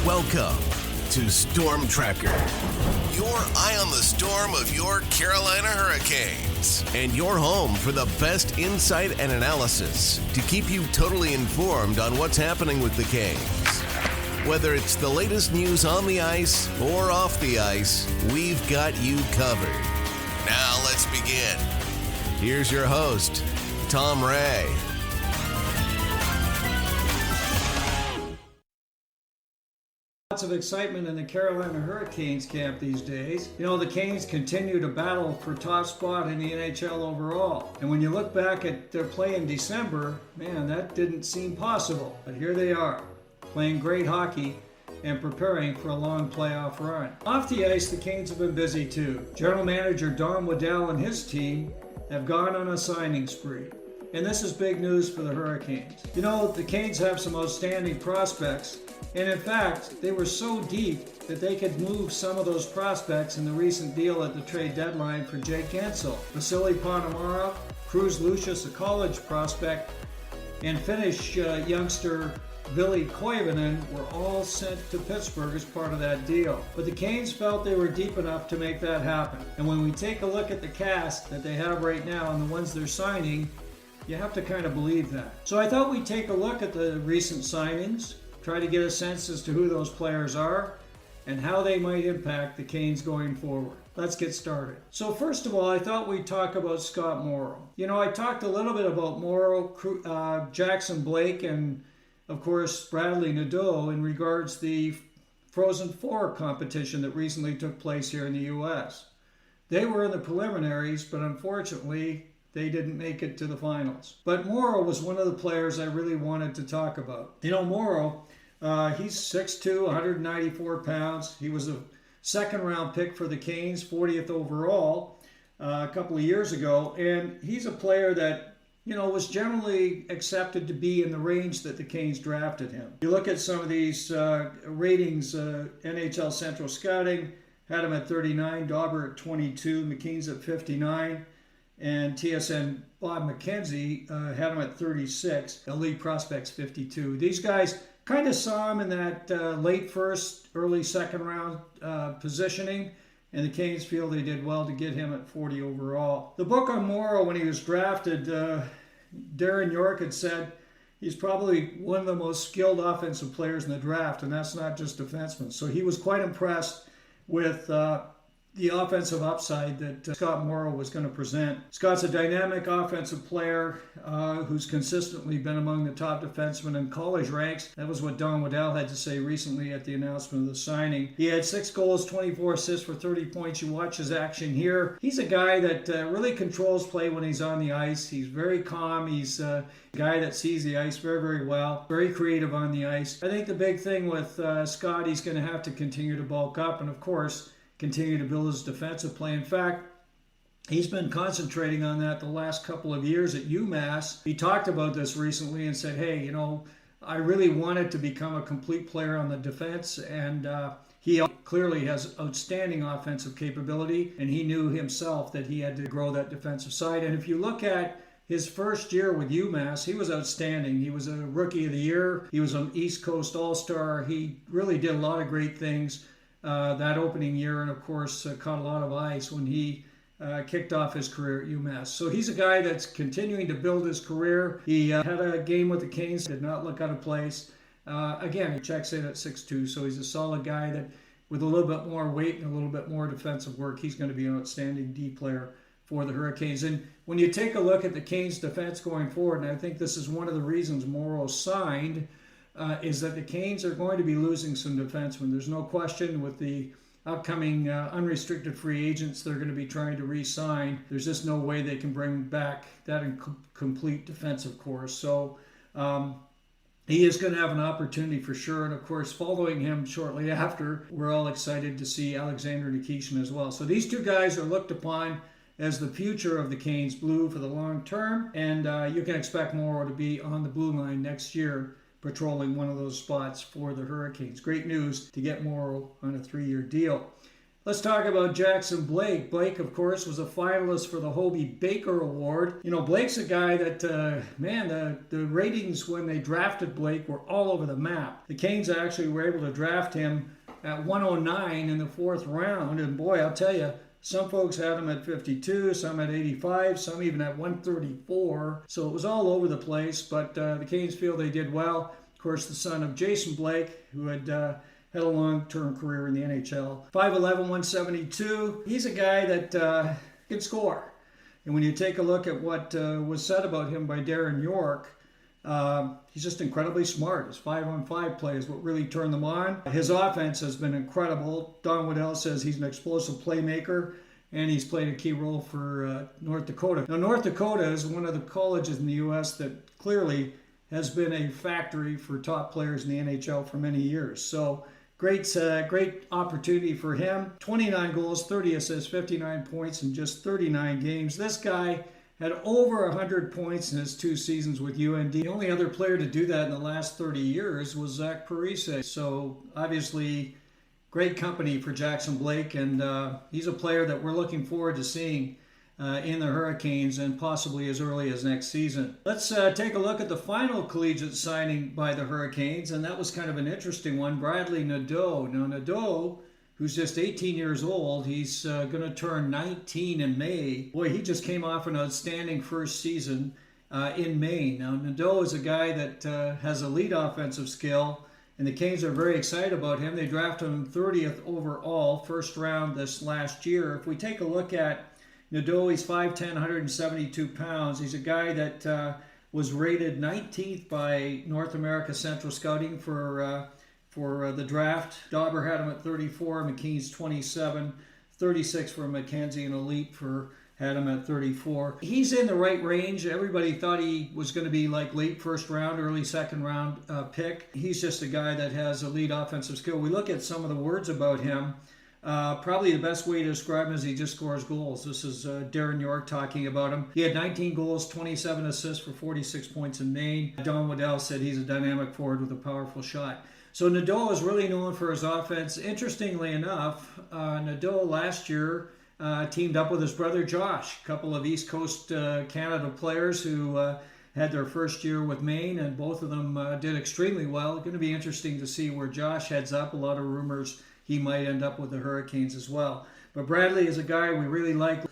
Welcome to stormTRacker, your eye on the storm of your Carolina Hurricanes, and your home for the best insight and analysis to keep you totally informed on what's happening with the Canes. Whether it's the latest news on the ice or off the ice, we've got you covered. Now let's begin. Here's your host, Tom Ray. Lots of excitement in the Carolina Hurricanes camp these days. You know, the Canes continue to battle for top spot in the NHL overall. And when you look back at their play in December, man, that didn't seem possible. But here they are, playing great hockey and preparing for a long playoff run. Off the ice, the Canes have been busy too. General Manager Don Waddell and his team have gone on a signing spree. And this is big news for the Hurricanes. You know, the Canes have some outstanding prospects. And in fact, they were so deep that they could move some of those prospects in the recent deal at the trade deadline for Jake Guentzel. Vasily Ponomarev, Cruz Lucius, a college prospect, and Finnish youngster Ville Koivunen were all sent to Pittsburgh as part of that deal. But the Canes felt they were deep enough to make that happen. And when we take a look at the cast that they have right now and the ones they're signing, you have to kind of believe that. So I thought we'd take a look at the recent signings, try to get a sense as to who those players are and how they might impact the Canes going forward. Let's get started. So first of all, I thought we'd talk about Scott Morrow. You know, I talked a little bit about Morrow, Jackson Blake, and of course Bradley Nadeau in regards to the Frozen Four competition that recently took place here in the U.S. They were in the preliminaries, but unfortunately they didn't make it to the finals. But Morrow was one of the players I really wanted to talk about. You know, Morrow, he's 6'2", 194 pounds. He was a second-round pick for the Canes, 40th overall, a couple of years ago. And he's a player that, you know, was generally accepted to be in the range that the Canes drafted him. You look at some of these ratings, NHL Central Scouting had him at 39, Dauber at 22, McKean's at 59. And TSN Bob McKenzie had him at 36, Elite Prospects 52. These guys kind of saw him in that late first, early second round positioning, and the Canes feel they did well to get him at 40 overall. The book on Morrow, when he was drafted, Darren York had said he's probably one of the most skilled offensive players in the draft, and that's not just defensemen. So he was quite impressed with the offensive upside that Scott Morrow was going to present. Scott's a dynamic offensive player who's consistently been among the top defensemen in college ranks. That was what Don Waddell had to say recently at the announcement of the signing. He had 6 goals, 24 assists for 30 points. You watch his action here. He's a guy that really controls play when he's on the ice. He's very calm. He's a guy that sees the ice very, very well. Very creative on the ice. I think the big thing with Scott, he's going to have to continue to bulk up and, of course, continue to build his defensive play. In fact, he's been concentrating on that the last couple of years at UMASS. He talked about this recently and said, hey, you know, I really wanted to become a complete player on the defense, and he clearly has outstanding offensive capability, and he knew himself that he had to grow that defensive side. And if you look at his first year with UMass, he was outstanding. He was a Rookie of the Year. He was an East Coast All-Star. He really did a lot of great things that opening year, and of course caught a lot of ice when he kicked off his career at UMass. So he's a guy that's continuing to build his career. He had a game with the Canes, did not look out of place. Again, he checks in at 6'2", so he's a solid guy that with a little bit more weight and a little bit more defensive work, he's going to be an outstanding D player for the Hurricanes. And when you take a look at the Canes defense going forward, and I think this is one of the reasons Morrow signed, is that the Canes are going to be losing some defensemen. There's no question with the upcoming unrestricted free agents they're going to be trying to re-sign. There's just no way they can bring back that complete defensive core. So he is going to have an opportunity for sure. And of course, following him shortly after, we're all excited to see Alexander Nikishin as well. So these two guys are looked upon as the future of the Canes blue for the long term. And you can expect Morrow to be on the blue line next year, patrolling one of those spots for the Hurricanes. Great news to get Morrow on a 3-year deal. Let's talk about Jackson Blake. Blake, of course, was a finalist for the Hobie Baker Award. You know, Blake's a guy that, man, the ratings when they drafted Blake were all over the map. The Canes actually were able to draft him at 109 in the 4th round. And boy, I'll tell you, some folks had him at 52, some at 85, some even at 134. So it was all over the place, but the Canes feel they did well. Of course, the son of Jason Blake, who had a long-term career in the NHL. 5'11", 172. He's a guy that can score. And when you take a look at what was said about him by Darren York, he's just incredibly smart. His 5-on-5 play is what really turned them on. His offense has been incredible. Don Waddell says he's an explosive playmaker, and he's played a key role for North Dakota. Now, North Dakota is one of the colleges in the U.S. that clearly has been a factory for top players in the NHL for many years. So great opportunity for him. 29 goals, 30 assists, 59 points in just 39 games. This guy had over 100 points in his 2 seasons with UND. The only other player to do that in the last 30 years was Zach Parise. So obviously great company for Jackson Blake, and he's a player that we're looking forward to seeing in the Hurricanes and possibly as early as next season. Let's take a look at the final collegiate signing by the Hurricanes, and that was kind of an interesting one. Bradley Nadeau. Now Nadeau, who's just 18 years old, he's going to turn 19 in May. Boy, he just came off an outstanding first season in Maine. Now Nadeau is a guy that has elite offensive skill, and the Canes are very excited about him. They drafted him 30th overall, 1st round this last year. If we take a look at Nadeau, he's 5'10", 172 pounds. He's a guy that was rated 19th by North America Central Scouting for the draft. Dauber had him at 34, McKean's 27, 36 for Mackenzie, and Elite had him at 34. He's in the right range. Everybody thought he was going to be like late 1st round, early 2nd round pick. He's just a guy that has elite offensive skill. We look at some of the words about him. Probably the best way to describe him is he just scores goals. This is Darren York talking about him. He had 19 goals, 27 assists for 46 points in Maine. Don Waddell said he's a dynamic forward with a powerful shot. So Nadeau is really known for his offense. Interestingly enough, Nadeau last year teamed up with his brother Josh, a couple of East Coast Canada players who had their first year with Maine, and both of them did extremely well. It's going to be interesting to see where Josh heads up. A lot of rumors he might end up with the Hurricanes as well. But Bradley is a guy we really like.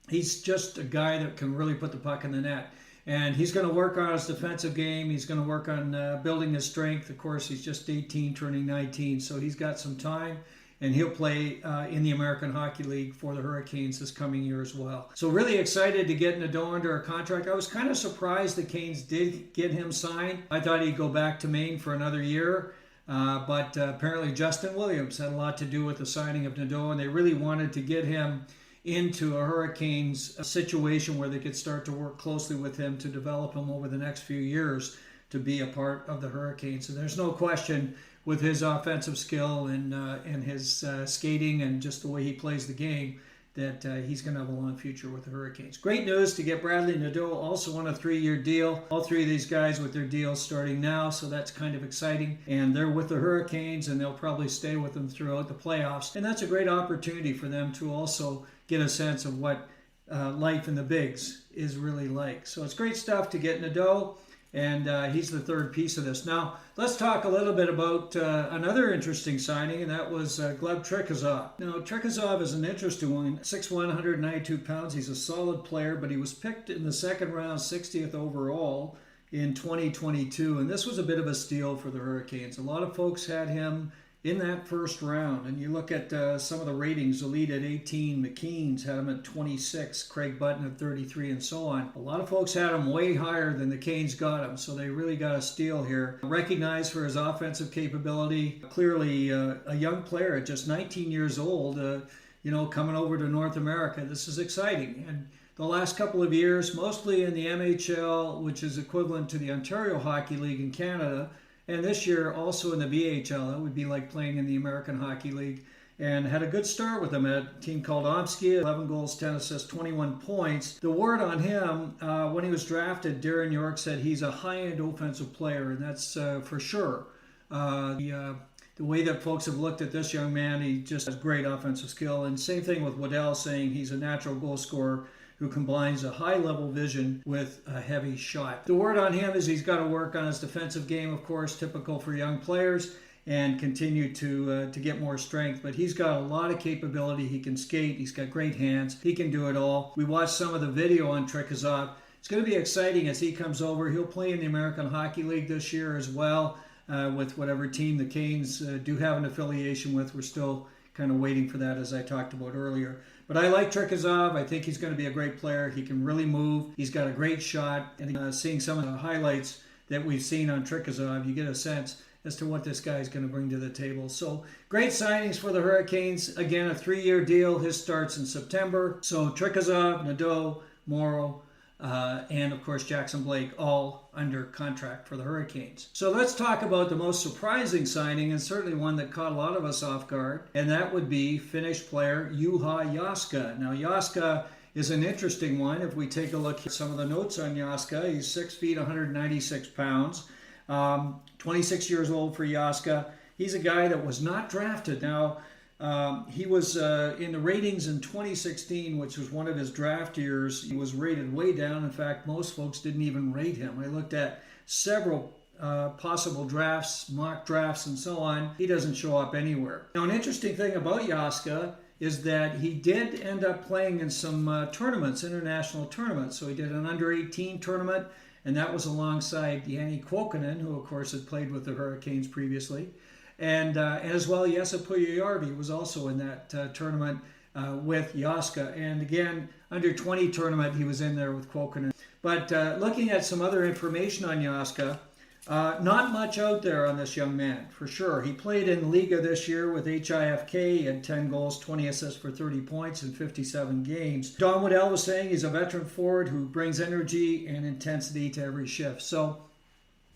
He's just a guy that can really put the puck in the net. And he's going to work on his defensive game. He's going to work on building his strength. Of course, he's just 18, turning 19, so he's got some time. And he'll play in the American Hockey League for the Hurricanes this coming year as well. So really excited to get Nadeau under a contract. I was kind of surprised the Canes did get him signed. I thought he'd go back to Maine for another year. But apparently Justin Williams had a lot to do with the signing of Nadeau, and they really wanted to get him into a Hurricanes situation where they could start to work closely with him to develop him over the next few years to be a part of the Hurricanes. And there's no question with his offensive skill and his skating and just the way he plays the game that he's going to have a long future with the Hurricanes. Great news to get Bradley Nadeau also on a 3-year deal. All 3 of these guys with their deals starting now, so that's kind of exciting. And they're with the Hurricanes, and they'll probably stay with them throughout the playoffs. And that's a great opportunity for them to also get a sense of what life in the bigs is really like. So it's great stuff to get Nadeau, and he's the 3rd piece of this. Now, let's talk a little bit about another interesting signing, and that was Gleb Trikozov. Now, Trikozov is an interesting one. 6'1", 192 pounds. He's a solid player, but he was picked in the 2nd round, 60th overall in 2022, and this was a bit of a steal for the Hurricanes. A lot of folks had him in that 1st round, and you look at some of the ratings. Elite at 18, McKean's had him at 26, Craig Button at 33, and so on. A lot of folks had him way higher than the Canes got him, so they really got a steal here. Recognized for his offensive capability, clearly a young player at just 19 years old, coming over to North America. This is exciting. And the last couple of years, mostly in the MHL, which is equivalent to the Ontario Hockey League in Canada, and this year also in the VHL. That would be like playing in the American Hockey League. And had a good start with him at a team called Omsky, 11 goals, 10 assists, 21 points. The word on him, when he was drafted, Darren York said he's a high-end offensive player, and that's for sure. The the way that folks have looked at this young man, he just has great offensive skill. And same thing with Waddell, saying he's a natural goal scorer who combines a high-level vision with a heavy shot. The word on him is he's got to work on his defensive game, of course, typical for young players, and continue to get more strength. But he's got a lot of capability. He can skate. He's got great hands. He can do it all. We watched some of the video on Trikozov. It's going to be exciting as he comes over. He'll play in the American Hockey League this year as well, with whatever team the Canes do have an affiliation with. We're still kind of waiting for that, as I talked about earlier. But I like Trikozov. I think he's going to be a great player. He can really move. He's got a great shot. And seeing some of the highlights that we've seen on Trikozov, you get a sense as to what this guy is going to bring to the table. So great signings for the Hurricanes. Again, a 3-year deal. His starts in September. So Trikozov, Nadeau, Morrow, and of course Jackson Blake, all under contract for the Hurricanes. So let's talk about the most surprising signing, and certainly one that caught a lot of us off guard, and that would be Finnish player Juha Jaaska. Now Jaaska is an interesting one. If we take a look at some of the notes on Jaaska, he's 6 feet, 196 pounds, 26 years old for Jaaska. He's a guy that was not drafted. Now, he was in the ratings in 2016, which was one of his draft years. He was rated way down. In fact, most folks didn't even rate him. I looked at several possible drafts, mock drafts, and so on. He doesn't show up anywhere. Now, an interesting thing about Jaaska is that he did end up playing in some tournaments, international tournaments. So he did an under-18 tournament, and that was alongside Jani Kuokkanen, who, of course, had played with the Hurricanes previously. And as well, Jesse Pujärvi was also in that tournament with Jaaska. And again, under 20 tournament, he was in there with Kuokkanen. But looking at some other information on Jaaska, not much out there on this young man, for sure. He played in Liga this year with HIFK. He had 10 goals, 20 assists for 30 points in 57 games. Don Waddell was saying he's a veteran forward who brings energy and intensity to every shift. So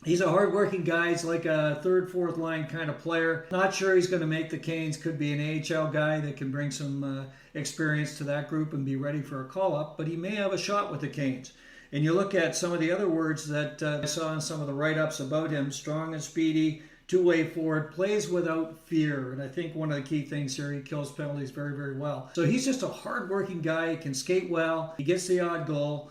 he's a hard-working guy. He's like a third, fourth line kind of player. Not sure he's going to make the Canes. Could be an AHL guy that can bring some experience to that group and be ready for a call-up. But he may have a shot with the Canes. And you look at some of the other words that I saw in some of the write-ups about him: strong and speedy, two-way forward, plays without fear. And I think one of the key things here, he kills penalties very, very well. So he's just a hard-working guy. He can skate well. He gets the odd goal,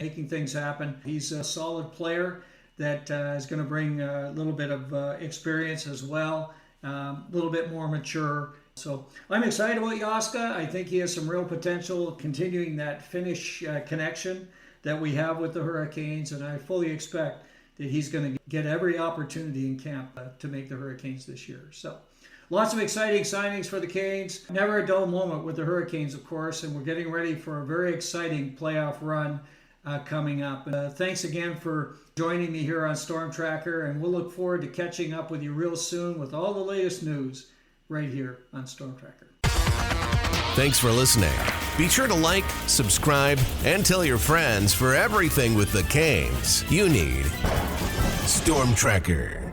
making things happen. He's a solid player that is going to bring a little bit of experience as well, a little bit more mature. So I'm excited about Jaaska. I think he has some real potential, continuing that Finnish connection that we have with the Hurricanes, and I fully expect that he's going to get every opportunity in camp to make the Hurricanes this year. So lots of exciting signings for the Canes. Never a dull moment with the Hurricanes, of course, and we're getting ready for a very exciting playoff run coming up. Thanks again for joining me here on stormTRacker, and we'll look forward to catching up with you real soon with all the latest news right here on stormTRacker. Thanks for listening. Be sure to like, subscribe, and tell your friends for everything with the Canes. You need stormTRacker.